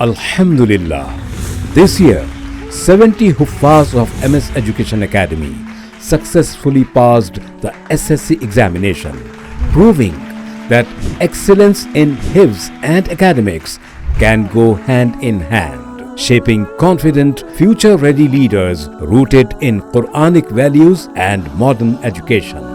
Alhamdulillah, this year 70 Huffaz of MS Education Academy successfully passed the SSC examination, proving that excellence in Hifz and academics can go hand in hand, shaping confident, future-ready leaders rooted in Quranic values and modern education.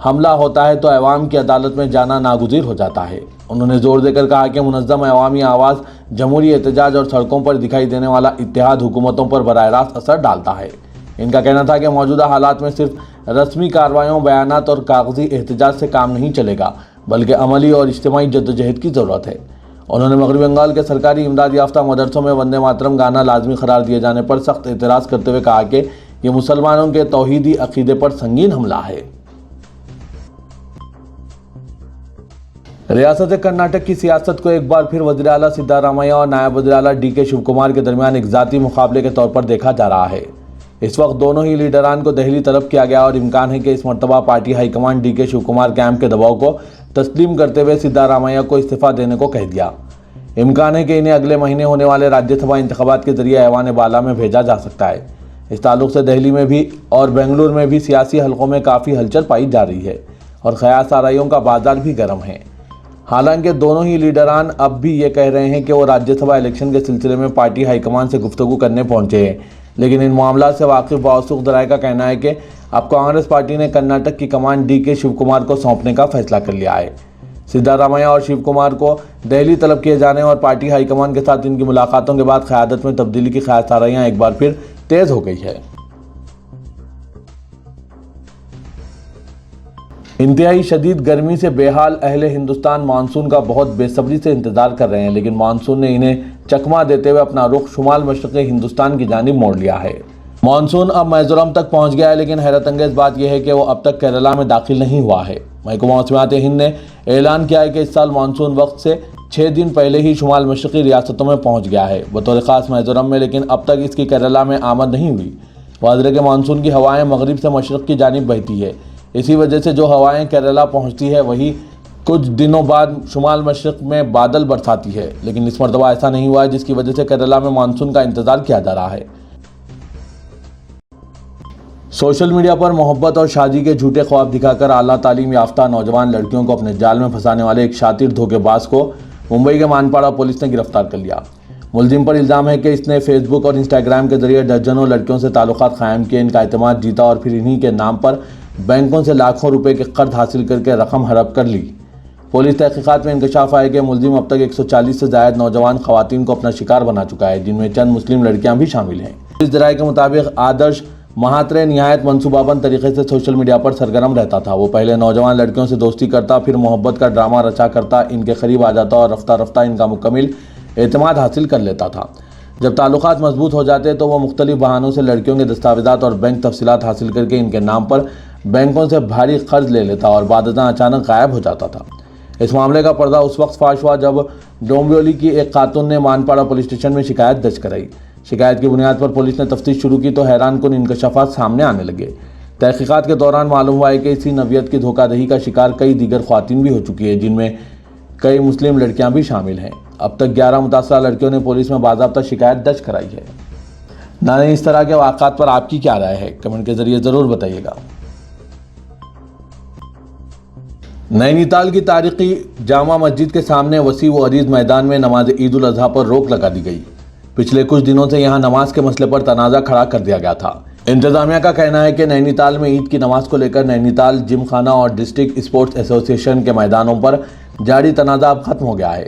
حملہ ہوتا ہے تو عوام کی عدالت میں جانا ناگزیر ہو جاتا ہے۔ انہوں نے زور دے کر کہا کہ منظم عوامی آواز، جمہوری احتجاج اور سڑکوں پر دکھائی دینے والا اتحاد حکومتوں پر براہ راست اثر ڈالتا ہے۔ ان کا کہنا تھا کہ موجودہ حالات میں صرف رسمی کارروائیوں، بیانات اور کاغذی احتجاج سے کام نہیں چلے گا، بلکہ عملی اور اجتماعی جدوجہد کی ضرورت ہے۔ انہوں نے مغربی بنگال کے سرکاری امداد یافتہ مدرسوں میں وندے ماترم گانا لازمی قرار دیے جانے پر سخت اعتراض کرتے ہوئے کہا کہ یہ مسلمانوں کے توحیدی عقیدے پر سنگین حملہ ہے۔ ریاست کرناٹک کی سیاست کو ایک بار پھر وزیر اعلیٰ سدھارمیہ اور نائب وزیر اعلیٰ ڈی کے شیو کمار کے درمیان ایک ذاتی مقابلے کے طور پر دیکھا جا رہا ہے۔ اس وقت دونوں ہی لیڈران کو دہلی طلب کیا گیا اور امکان ہے کہ اس مرتبہ پارٹی ہائی کمان ڈی کے شیو کمار کیمپ کے دباؤ کو تسلیم کرتے ہوئے سدھارمیہ کو استعفیٰ دینے کو کہہ دیا۔ امکان ہے کہ انہیں اگلے مہینے ہونے والے راجیہ سبھا انتخابات کے ذریعے ایوان بالا میں بھیجا جا سکتا ہے۔ اس تعلق سے دہلی میں بھی اور بنگلور میں بھی سیاسی حلقوں میں کافی ہلچل پائی جا رہی ہے اور خیال سارائیوں کا بازار بھی گرم ہے۔ حالانکہ دونوں ہی لیڈران اب بھی یہ کہہ رہے ہیں کہ وہ راجیہ سبھا الیکشن کے سلسلے میں پارٹی ہائی کمان سے گفتگو کرنے پہنچے ہیں، لیکن ان معاملات سے واقف باوثوق ذرائع کا کہنا ہے کہ اب کانگریس پارٹی نے کرناٹک کی کمان ڈی کے شیو کمار کو سونپنے کا فیصلہ کر لیا ہے۔ سدھارمیہ اور شیو کمار کو دہلی طلب کیے جانے اور پارٹی ہائی کمان کے ساتھ ان کی ملاقاتوں کے بعد قیادت میں تبدیلی کی خیال سارائیاں ایک بار پھر تیز ہو گئی ہے۔ انتہائی شدید گرمی سے بے حال اہل ہندوستان مانسون کا بہت بے صبری سے انتظار کر رہے ہیں، لیکن مانسون نے انہیں چکما دیتے ہوئے اپنا رخ شمال مشرقی ہندوستان کی جانب موڑ لیا ہے۔ مانسون اب میزورم تک پہنچ گیا ہے، لیکن حیرت انگیز بات یہ ہے کہ وہ اب تک کیرالہ میں داخل نہیں ہوا ہے۔ محکمہ موسمیات ہند نے اعلان کیا ہے کہ اس سال مانسون وقت سے 6 دن پہلے ہی شمال مشرقی ریاستوں میں پہنچ گیا ہے، بطور خاص میزورم میں، لیکن اب تک اس کی کیرالہ میں آمد نہیں ہوئی۔ واضح ہے کہ مانسون کی ہوائیں مغرب سے مشرق کی جانب بہتی ہے، اسی وجہ سے جو ہوائیں کیرالہ پہنچتی ہے وہی کچھ دنوں بعد شمال مشرق میں بادل برساتی ہے، لیکن اس مرتبہ ایسا نہیں ہوا ہے، جس کی وجہ سے کیرالہ میں مانسون کا انتظار کیا جا رہا ہے۔ سوشل میڈیا پر محبت اور شادی کے جھوٹے خواب دکھا کر اعلیٰ تعلیم یافتہ نوجوان لڑکیوں کو اپنے جال میں پھنسانے والے ایک شاطر دھوکے باز کو ممبئی کے مانپاڑا پولیس نے گرفتار کر لیا۔ ملزم پر الزام ہے کہ اس نے فیس بک اور انسٹاگرام کے ذریعے درجنوں لڑکیوں سے تعلقات قائم کیے، ان کا اعتماد جیتا اور پھر انہی کے نام پر بینکوں سے لاکھوں روپے کے قرض حاصل کر کے رقم ہڑپ کر لی۔ پولیس تحقیقات میں انکشاف آیا کہ ملزم اب تک 140 سے زائد نوجوان خواتین کو اپنا شکار بنا چکا ہے، جن میں چند مسلم لڑکیاں بھی شامل ہیں۔ اس ذرائع کے مطابق آدرش مہاترے نہایت منصوبہ بند طریقے سے سوشل میڈیا پر سرگرم رہتا تھا۔ وہ پہلے نوجوان لڑکیوں سے دوستی کرتا، پھر محبت کا ڈرامہ رچا کرتا ان کے قریب آ جاتا اور رفتہ رفتہ ان کا مکمل اعتماد حاصل کر لیتا تھا۔ جب تعلقات مضبوط ہو جاتے تو وہ مختلف بہانوں سے لڑکیوں کے دستاویزات اور بینک تفصیلات حاصل کر کے ان کے نام پر بینکوں سے بھاری قرض لے لیتا اور بعد ازاں اچانک غائب ہو جاتا تھا۔ اس معاملے کا پردہ اس وقت فاش ہوا جب ڈومبیولی کی ایک خاتون نے مانپاڑا پولیس اسٹیشن میں شکایت درج کرائی۔ شکایت کی بنیاد پر پولیس نے تفتیش شروع کی تو حیران کن انکشافات سامنے آنے لگے۔ تحقیقات کے دوران معلوم ہوا ہے کہ اسی نوعیت کی دھوکہ دہی کا شکار کئی دیگر خواتین بھی ہو چکی ہیں، جن میں کئی مسلم لڑکیاں بھی شامل ہیں۔ اب تک 11 متاثرہ لڑکیوں نے پولیس میں باضابطہ شکایت درج کرائی ہے۔ ناظرین، اس طرح کے واقعات پر آپ کی کیا رائے ہے؟ کمنٹ کے ذریعے ضرور بتائیے گا۔ نینی تال کی تاریخی جامع مسجد کے سامنے وسیع و عریض میدان میں نماز عید الاضحیٰ پر روک لگا دی گئی۔ پچھلے کچھ دنوں سے یہاں نماز کے مسئلے پر تنازع کھڑا کر دیا گیا تھا۔ انتظامیہ کا کہنا ہے کہ نینی تال میں عید کی نماز کو لے کر نینی تال جم خانہ اور ڈسٹرکٹ اسپورٹس ایسوسی ایشن کے میدانوں پر جاری تنازع اب ختم ہو گیا ہے۔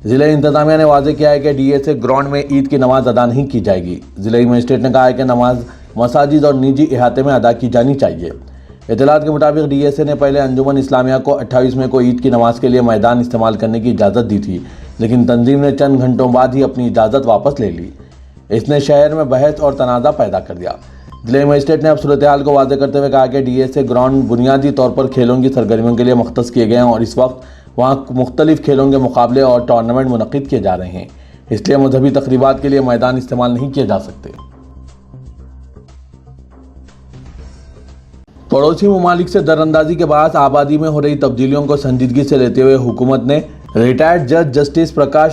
ضلع انتظامیہ نے واضح کیا ہے کہ ڈی ایس اے گراؤنڈ میں عید کی نماز ادا نہیں کی جائے گی۔ ضلعی مجسٹریٹ نے کہا ہے کہ نماز مساجد اور نجی احاطے میں ادا کی جانی چاہیے۔ اطلاعات کے مطابق ڈی ایس اے نے پہلے انجمن اسلامیہ کو 28 مئی کو عید کی نماز کے لیے میدان استعمال کرنے کی اجازت دی تھی، لیکن تنظیم نے چند گھنٹوں بعد ہی اپنی اجازت واپس لے لی۔ اس نے شہر میں بحث اور تنازع پیدا کر دیا۔ ضلع مجسٹریٹ نے اب صورتحال کو واضح کرتے ہوئے کہا کہ ڈی ایس اے گراؤنڈ بنیادی طور پر کھیلوں کی سرگرمیوں کے لیے مختص کیے گئے ہیں اور اس وقت وہاں مختلف کھیلوں کے مقابلے اور ٹورنامنٹ منعقد کیے جا رہے ہیں، اس لیے مذہبی تقریبات کے لیے میدان استعمال نہیں کیے جا سکتے۔ پڑوسی ممالک سے در اندازی کے باعث آبادی میں ہو رہی تبدیلیوں کو سنجیدگی سے لیتے ہوئے حکومت نے ریٹائرڈ جج جسٹس پرکاش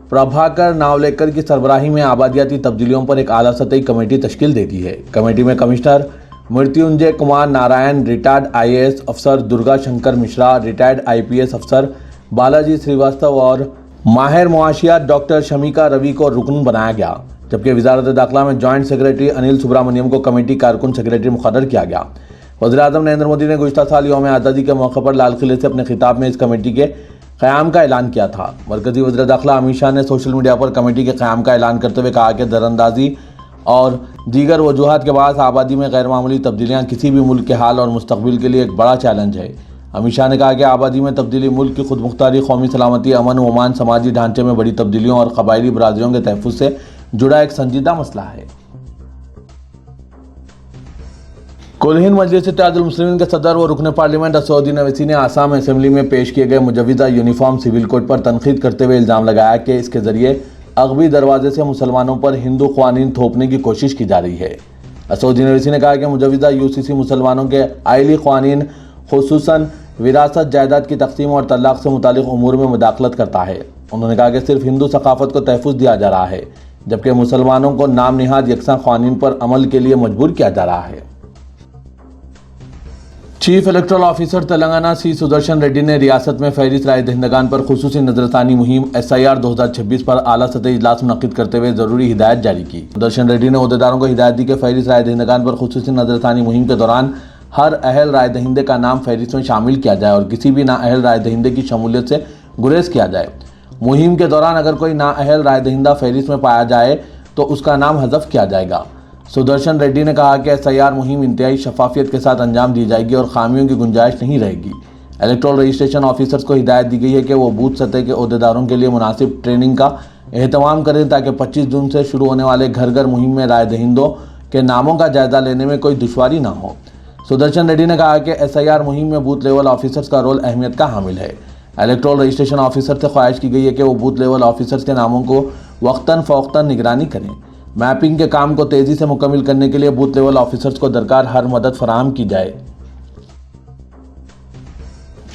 پربھاکر ناولیکر کی سربراہی میں آبادیاتی تبدیلیوں پر ایک اعلیٰ سطحی کمیٹی تشکیل دے دی ہے۔ کمیٹی میں commissioner Mrityunjay Kumar Narayan, retired I A S افسر Durga Shankar Mishra, retired I P S افسر بالاجی سریواستو اور ماہر معاشیات ڈاکٹر شمیکا روی کو رکن بنایا گیا، جبکہ وزارت داخلہ میں جوائنٹ سیکریٹری انل سبرامنیم کو کمیٹی کارکن سیکریٹری مقرر کیا گیا۔ وزیراعظم نریندر مودی نے گزشتہ سال یوم آزادی کے موقع پر لال قلعے سے اپنے خطاب میں اس کمیٹی کے قیام کا اعلان کیا تھا۔ مرکزی وزیر داخلہ امت شاہ نے سوشل میڈیا پر کمیٹی کے قیام کا اعلان کرتے ہوئے کہا کہ دراندازی اور دیگر وجوہات کے باعث آبادی میں غیر معمولی تبدیلیاں کسی بھی ملک کے حال اور مستقبل کے لیے ایک بڑا چیلنج ہے۔ امت شاہ نے کہا کہ آبادی میں تبدیلی ملک کی خود مختاری، قومی سلامتی، امن و امان، سماجی ڈھانچے میں بڑی تبدیلیوں اور قبائلی برادریوں کے تحفظ سے جڑا ایک سنجیدہ مسئلہ ہے۔ کل ہند مجلس اتحاد المسلمین کے صدر و رکن پارلیمنٹ اسد الدین اویسی نے آسام اسمبلی میں پیش کیے گئے مجوزہ یونیفارم سول کوڈ پر تنقید کرتے ہوئے الزام لگایا کہ اس کے ذریعے اغبی دروازے سے مسلمانوں پر ہندو قوانین تھوپنے کی کوشش کی جا رہی ہے۔ اسد الدین اویسی نے کہا کہ مجوزہ UCC مسلمانوں کے آئلی قوانین خصوصاً وراثت، جائیداد کی تقسیم اور طلاق سے متعلق امور میں مداخلت کرتا ہے۔ انہوں نے کہا کہ صرف ہندو ثقافت کو تحفظ دیا جا رہا ہے، جبکہ مسلمانوں کو نام نہاد یکساں قوانین پر عمل کے لیے مجبور کیا جا رہا ہے۔ چیف الیکٹورل آفیسر تلنگانہ سی سدرشن ریڈی نے ریاست میں فہرست رائے دہندگان پر خصوصی نظر ثانی مہم SIR 2026 پر اعلیٰ سطحی اجلاس منعقد کرتے ہوئے ضروری ہدایت جاری کی۔ سدرشن ریڈی نے عہدیداروں کو ہدایت دی کہ فہرست رائے دہندگان پر خصوصی نظر ثانی مہم کے دوران ہر اہل رائے دہندے کا نام فہرست میں شامل کیا جائے اور کسی بھی نااہل رائے دہندے کی شمولیت سے گریز کیا جائے۔ مہم کے دوران اگر کوئی نااہل رائے دہندہ فہرست میں پایا جائے تو اس کا نام حذف کیا جائے گا۔ سدرشن ریڈی نے کہا کہ SIR مہم انتہائی شفافیت کے ساتھ انجام دی جائے گی اور خامیوں کی گنجائش نہیں رہے گی۔ الیکٹورل رجسٹریشن آفیسرز کو ہدایت دی گئی ہے کہ وہ بوتھ سطح کے عہدیداروں کے لیے مناسب ٹریننگ کا اہتمام کریں تاکہ 25 جون سے شروع ہونے والے گھر گھر مہم میں رائے دہندوں کے ناموں کا جائزہ لینے میں کوئی دشواری نہ ہو۔ سدرشن ریڈی نے کہا کہ SIR مہم میں بوتھ لیول آفیسرز کا رول اہمیت کا حامل ہے۔ الیکٹورل رجسٹریشن آفیسر سے خواہش کی گئی ہے کہ وہ بوتھ لیول آفیسرز کے ناموں کو وقتاً فوقتاً نگرانی کریں۔ میپنگ کے کام کو تیزی سے مکمل کرنے کے لیے بوتھ لیول آفیسرز کو درکار ہر مدد فراہم کی جائے۔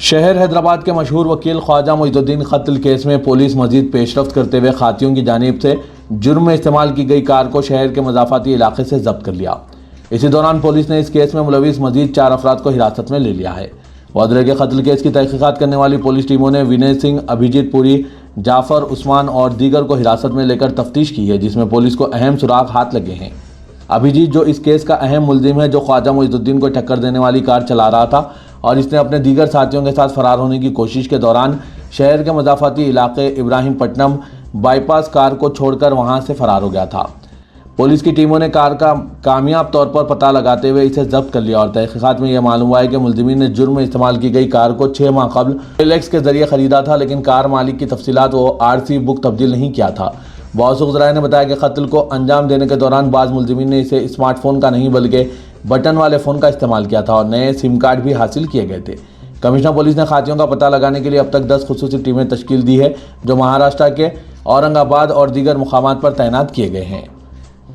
شہر حیدرآباد کے مشہور وکیل خواجہ معیز الدین قتل کیس میں پولیس مزید پیش رفت کرتے ہوئے خاتیوں کی جانب سے جرم میں استعمال کی گئی کار کو شہر کے مضافاتی علاقے سے ضبط کر لیا۔ اسی دوران پولیس نے اس کیس میں ملوث مزید 4 افراد کو حراست میں لے لیا ہے۔ وادرے کے قتل کیس کی تحقیقات کرنے والی پولیس ٹیموں نے ونے سنگھ، ابھیجیت پوری، جعفر عثمان اور دیگر کو حراست میں لے کر تفتیش کی ہے، جس میں پولیس کو اہم سراغ ہاتھ لگے ہیں۔ ابھیجیت، جو اس کیس کا اہم ملزم ہے، جو خواجہ معیز الدین کو ٹکر دینے والی کار چلا رہا تھا اور اس نے اپنے دیگر ساتھیوں کے ساتھ فرار ہونے کی کوشش کے دوران شہر کے مضافاتی علاقے ابراہیم پٹنم بائی پاس کار کو چھوڑ کر وہاں سے فرار ہو گیا تھا۔ پولیس کی ٹیموں نے کار کا کامیاب طور پر پتہ لگاتے ہوئے اسے ضبط کر لیا اور تحقیقات میں یہ معلوم ہوا ہے کہ ملزمین نے جرم میں استعمال کی گئی کار کو 6 ماہ قبل ایلیکس کے ذریعے خریدا تھا، لیکن کار مالک کی تفصیلات و RC بک تبدیل نہیں کیا تھا۔ موثوق ذرائع نے بتایا کہ قتل کو انجام دینے کے دوران بعض ملزمین نے اسے اسمارٹ فون کا نہیں بلکہ بٹن والے فون کا استعمال کیا تھا اور نئے SIM کارڈ بھی حاصل کیے گئے تھے۔ کمشنر پولیس نے خاتیوں کا پتہ لگانے کے لیے اب تک 10 خصوصی ٹیمیں تشکیل دی ہے، جو مہاراشٹر کے اورنگ آباد اور دیگر مقامات پر تعینات کیے گئے ہیں۔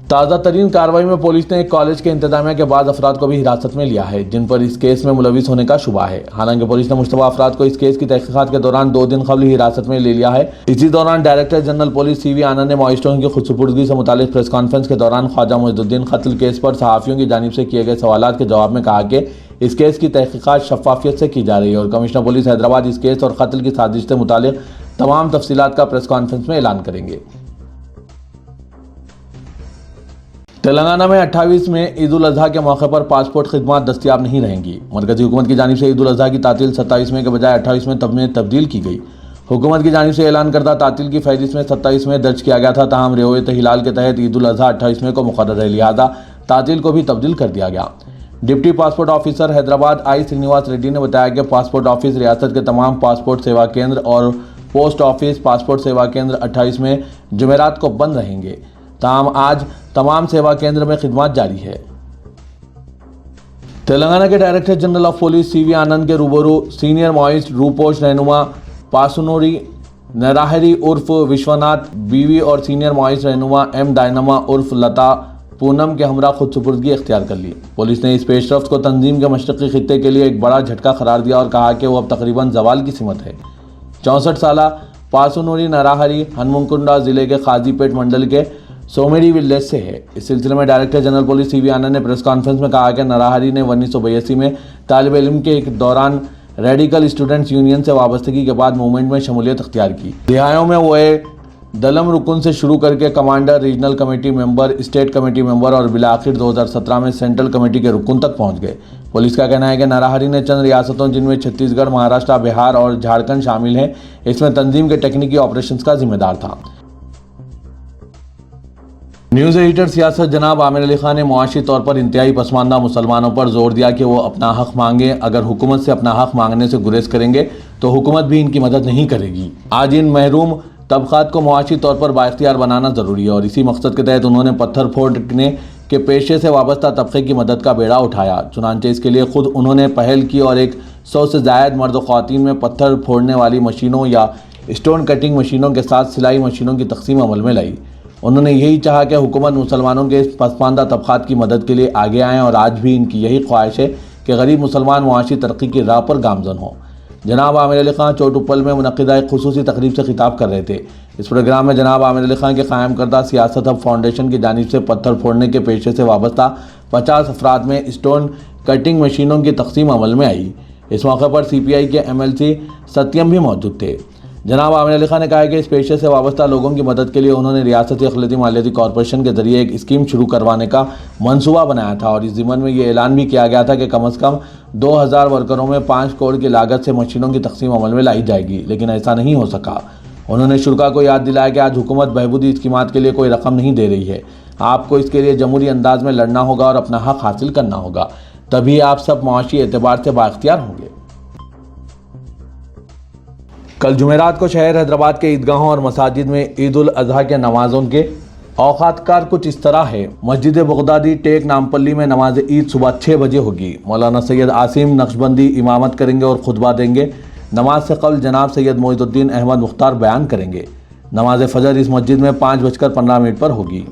تازہ ترین کارروائی میں پولیس نے ایک کالج کے انتظامیہ کے بعض افراد کو بھی حراست میں لیا ہے، جن پر اس کیس میں ملوث ہونے کا شبہ ہے۔ حالانکہ پولیس نے مشتبہ افراد کو اس کیس کی تحقیقات کے دوران 2 دن قبل ہی حراست میں لے لیا ہے۔ اسی دوران ڈائریکٹر جنرل پولیس CV آنند نے معیز الدین کی خود سپردگی سے متعلق پریس کانفرنس کے دوران خواجہ معیز الدین قتل کیس پر صحافیوں کی جانب سے کیے گئے سوالات کے جواب میں کہا کہ اس کیس کی تحقیقات شفافیت سے کی جا رہی ہے اور کمشنر پولیس حیدرآباد اس کیس اور قتل کی سازش سے متعلق تمام تفصیلات کا پریس کانفرنس میں اعلان کریں گے۔ تلنگانہ میں 28 میں عید الاضحیٰ کے موقع پر پاسپورٹ خدمات دستیاب نہیں رہیں گی۔ مرکزی حکومت کی جانب سے عید الاضحیٰ کی تعطیل 27 میں کے بجائے 28 میں تبدیل کی گئی۔ حکومت کی جانب سے اعلان کردہ تعطیل کی فہرست میں 27 میں درج کیا گیا تھا، تاہم رعایت ہلال کے تحت عید الاضحیٰ 28 میں کو مقرر ہے، لہذا تعطیل کو بھی تبدیل کر دیا گیا۔ ڈپٹی پاسپورٹ آفیسر حیدرآباد آئی سرینیواس ریڈی نے بتایا کہ پاسپورٹ آفس ریاست کے تمام پاسپورٹ سیوا کیندر اور post office passport Seva Kendra 28 میں جمعرات کو بند رہیں گے، تاہم آج تمام سیوا کیندر میں خدمات جاری ہے۔ تلنگانہ کے director general of police CV آنند کے روبرو سینئر ماویسٹ روپوش رہنما پاسونوری نراہری عرف وشوناتھ بیوی اور سینئر ماویسٹ رہنما M ڈائنما عرف لتا پونم کے ہمراہ خود سپردگی اختیار کر لی۔ پولیس نے اس پیش رفت کو تنظیم کے مشرقی خطے کے لیے ایک بڑا جھٹکا قرار دیا اور کہا کہ وہ اب تقریباً زوال کی سمت ہے۔ 64 سالہ پاسونوری نراہری ہنمنکنڈا ضلع کے قاضی پیٹ منڈل کے سومیری ولیج سے ہے۔ اس سلسلے میں ڈائریکٹر جنرل پولیس CV آنند نے پریس کانفرنس میں کہا کہ نراہری نے 1982 میں طالب علم کے ایک دوران ریڈیکل اسٹوڈنٹس یونین سے وابستگی کے بعد موومنٹ میں شمولیت اختیار کی۔ دہائیوں میں وہ ایک دلم رکن سے شروع کر کے کمانڈر، ریجنل کمیٹی ممبر، اسٹیٹ کمیٹی ممبر اور بالآخر 2017 میں سینٹرل کمیٹی کے رکن تک پہنچ گئے۔ پولیس کا کہنا ہے کہ نرہری نے چند ریاستوں جن میں چھتیس گڑھ، مہاراشٹر، بہار اور جھارکھنڈ شامل ہیں، اس میں تنظیم کے ٹیکنیکی آپریشنز کا ذمہ دار تھا۔ نیوز ایڈیٹر سیاست جناب عامر علی خان نے معاشی طور پر انتہائی پسماندہ مسلمانوں پر زور دیا کہ وہ اپنا حق مانگیں۔ اگر حکومت سے اپنا حق مانگنے سے گریز کریں گے تو حکومت بھی ان کی مدد نہیں کرے گی۔ آج ان محروم طبقات کو معاشی طور پر بااختیار بنانا ضروری ہے، اور اسی مقصد کے تحت انہوں نے پتھر پھوڑنے کے پیشے سے وابستہ طبقے کی مدد کا بیڑا اٹھایا۔ چنانچہ اس کے لیے خود انہوں نے پہل کی اور 100 سے زائد مرد و خواتین میں پتھر پھوڑنے والی مشینوں یا اسٹون کٹنگ مشینوں کے ساتھ سلائی مشینوں کی تقسیم عمل میں لائی۔ انہوں نے یہی چاہا کہ حکومت مسلمانوں کے اس پسماندہ طبقات کی مدد کے لیے آگے آئیں، اور آج بھی ان کی یہی خواہش ہے کہ غریب مسلمان معاشی ترقی کی راہ پر گامزن ہوں۔ جناب عامر علی خان چوٹوپل میں منعقدہ ایک خصوصی تقریب سے خطاب کر رہے تھے۔ اس پروگرام میں جناب عامر علی خان کے قائم کردہ سیاست ہب فاؤنڈیشن کی جانب سے پتھر پھوڑنے کے پیشے سے وابستہ 50 افراد میں اسٹون کٹنگ مشینوں کی تقسیم عمل میں آئی۔ اس موقع پر CPI کے MLC ستیم بھی موجود تھے۔ جناب عامر علی خان نے کہا کہ اس پیشے سے وابستہ لوگوں کی مدد کے لیے انہوں نے ریاستی اقلیتی مالیاتی کارپوریشن کے ذریعے ایک اسکیم شروع کروانے کا منصوبہ بنایا تھا، اور اس ضمن میں یہ اعلان بھی کیا گیا تھا کہ کم از کم 2000 ورکروں میں 5 کروڑ کی لاگت سے مشینوں کی تقسیم عمل میں لائی جائے گی، لیکن ایسا نہیں ہو سکا۔ انہوں نے شرکاء کو یاد دلایا کہ آج حکومت بہبودی اسکیمات کے لیے کوئی رقم نہیں دے رہی ہے۔ آپ کو اس کے لیے جمہوری انداز میں لڑنا ہوگا اور اپنا حق حاصل کرنا ہوگا، تبھی آپ سب معاشی اعتبار سے بااختیار ہوں گے۔ کل جمعرات کو شہر حیدرآباد کے عیدگاہوں اور مساجد میں عید الاضحیٰ کے نمازوں کے اوقات کار کچھ اس طرح ہے۔ مسجد بغدادی ٹیک نامپلی میں نماز عید صبح 6 بجے ہوگی۔ مولانا سید عاصم نقشبندی امامت کریں گے اور خطبہ دیں گے۔ نماز سے قبل جناب سید معید الدین احمد مختار بیان کریں گے۔ نماز فجر اس مسجد میں 5:15 پر ہوگی۔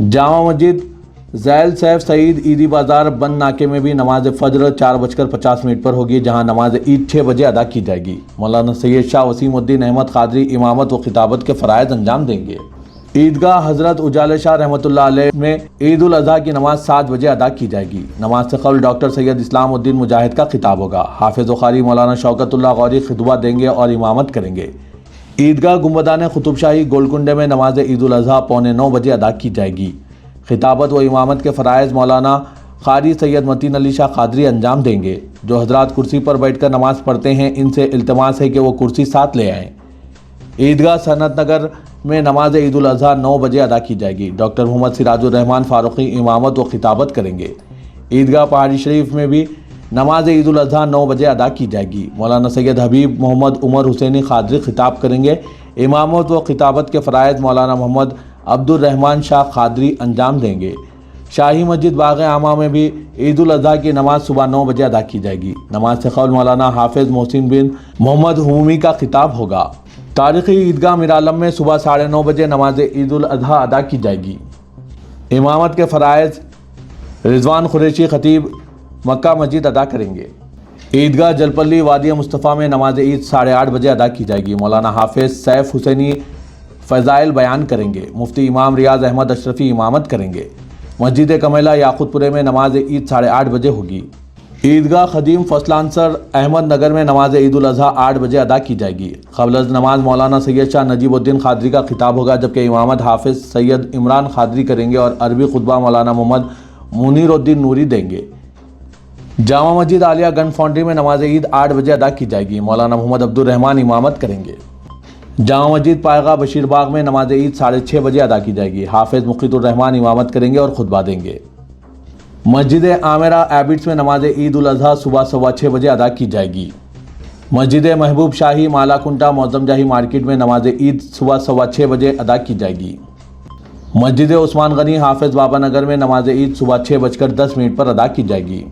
جامع مسجد ذیل سیف سعید عیدی بازار بند ناکے میں بھی نماز فجر 4:50 پر ہوگی، جہاں نماز عید 6 بجے ادا کی جائے گی۔ مولانا سید شاہ وسیم الدین احمد قادری امامت و خطابت کے فرائض انجام دیں گے۔ عیدگاہ حضرت اجالہ شاہ رحمۃ اللہ علیہ میں عید الاضحیٰ کی نماز 7 بجے ادا کی جائے گی۔ نماز سے قبل ڈاکٹر سید اسلام الدین مجاہد کا خطاب ہوگا۔ حافظ و قاری مولانا شوکت اللہ غوری خطبہ دیں گے اور امامت کریں گے۔ عیدگاہ گنبدان قطب شاہی گولکنڈے میں نماز عید الاضحیٰ 8:45 بجے ادا کی جائے گی۔ خطابت و امامت کے فرائض مولانا قاری سید متین علی شاہ قادری انجام دیں گے۔ جو حضرات کرسی پر بیٹھ کر نماز پڑھتے ہیں ان سے التماس ہے کہ وہ کرسی ساتھ لے آئیں۔ عیدگاہ صنعت نگر میں نماز عید الاضحیٰ 9 بجے ادا کی جائے گی۔ ڈاکٹر محمد سراج الرحمان فاروقی امامت و خطابت کریں گے۔ عیدگاہ پہاڑی شریف میں بھی نماز عید الاضحیٰ 9 بجے ادا کی جائے گی۔ مولانا سید حبیب محمد عمر حسینی قادری خطاب کریں گے۔ امامت و خطابت کے فرائض مولانا محمد عبد الرحمان شاہ قادری انجام دیں گے۔ شاہی مسجد باغ عامہ میں بھی عید الاضحیٰ کی نماز صبح 9 بجے ادا کی جائے گی۔ نماز سے قبل مولانا حافظ محسن بن محمد ہمومی کا خطاب ہوگا۔ تاریخی عیدگاہ میرعالم میں صبح 9:30 بجے نماز عید الاضحیٰ ادا کی جائے گی۔ امامت کے فرائض رضوان قریشی خطیب مکہ مسجد ادا کریں گے۔ عیدگاہ جلپلی وادی مصطفیٰ میں نماز عید 8:30 بجے ادا کی جائے گی۔ مولانا حافظ سیف حسینی فضائل بیان کریں گے۔ مفتی امام ریاض احمد اشرفی امامت کریں گے۔ مسجد کمیلہ یاقوت پورے میں نماز عید 8:30 بجے ہوگی۔ عیدگاہ خدیم فصل انصر احمد نگر میں نماز عید الاضحیٰ 8 بجے ادا کی جائے گی۔ قبل از نماز مولانا سید شاہ نجیب الدین قادری کا خطاب ہوگا، جبکہ امامت حافظ سید عمران قادری کریں گے اور عربی خطبہ مولانا محمد منیر الدین نوری دیں گے۔ جامع مسجد عالیہ گن فاؤنڈری میں نماز عید 8 بجے ادا کی جائے گی۔ مولانا محمد عبد الرحمان امامت کریں گے۔ جامع مسجد پائیگاہ بشیر باغ میں نماز عید 6:30 بجے ادا کی جائے گی۔ حافظ مقیت الرحمان امامت کریں گے اور خطبہ دیں گے۔ مسجد عامرہ ایبٹس میں نماز عید الاضحیٰ صبح 6:15 بجے ادا کی جائے گی۔ مسجد محبوب شاہی مالا کنٹا معظم جاہی مارکیٹ میں نماز عید صبح 6:15 بجے ادا کی جائے گی۔ مسجد عثمان غنی حافظ بابا نگر میں نماز عید صبح 6:10 پر ادا کی جائے گی۔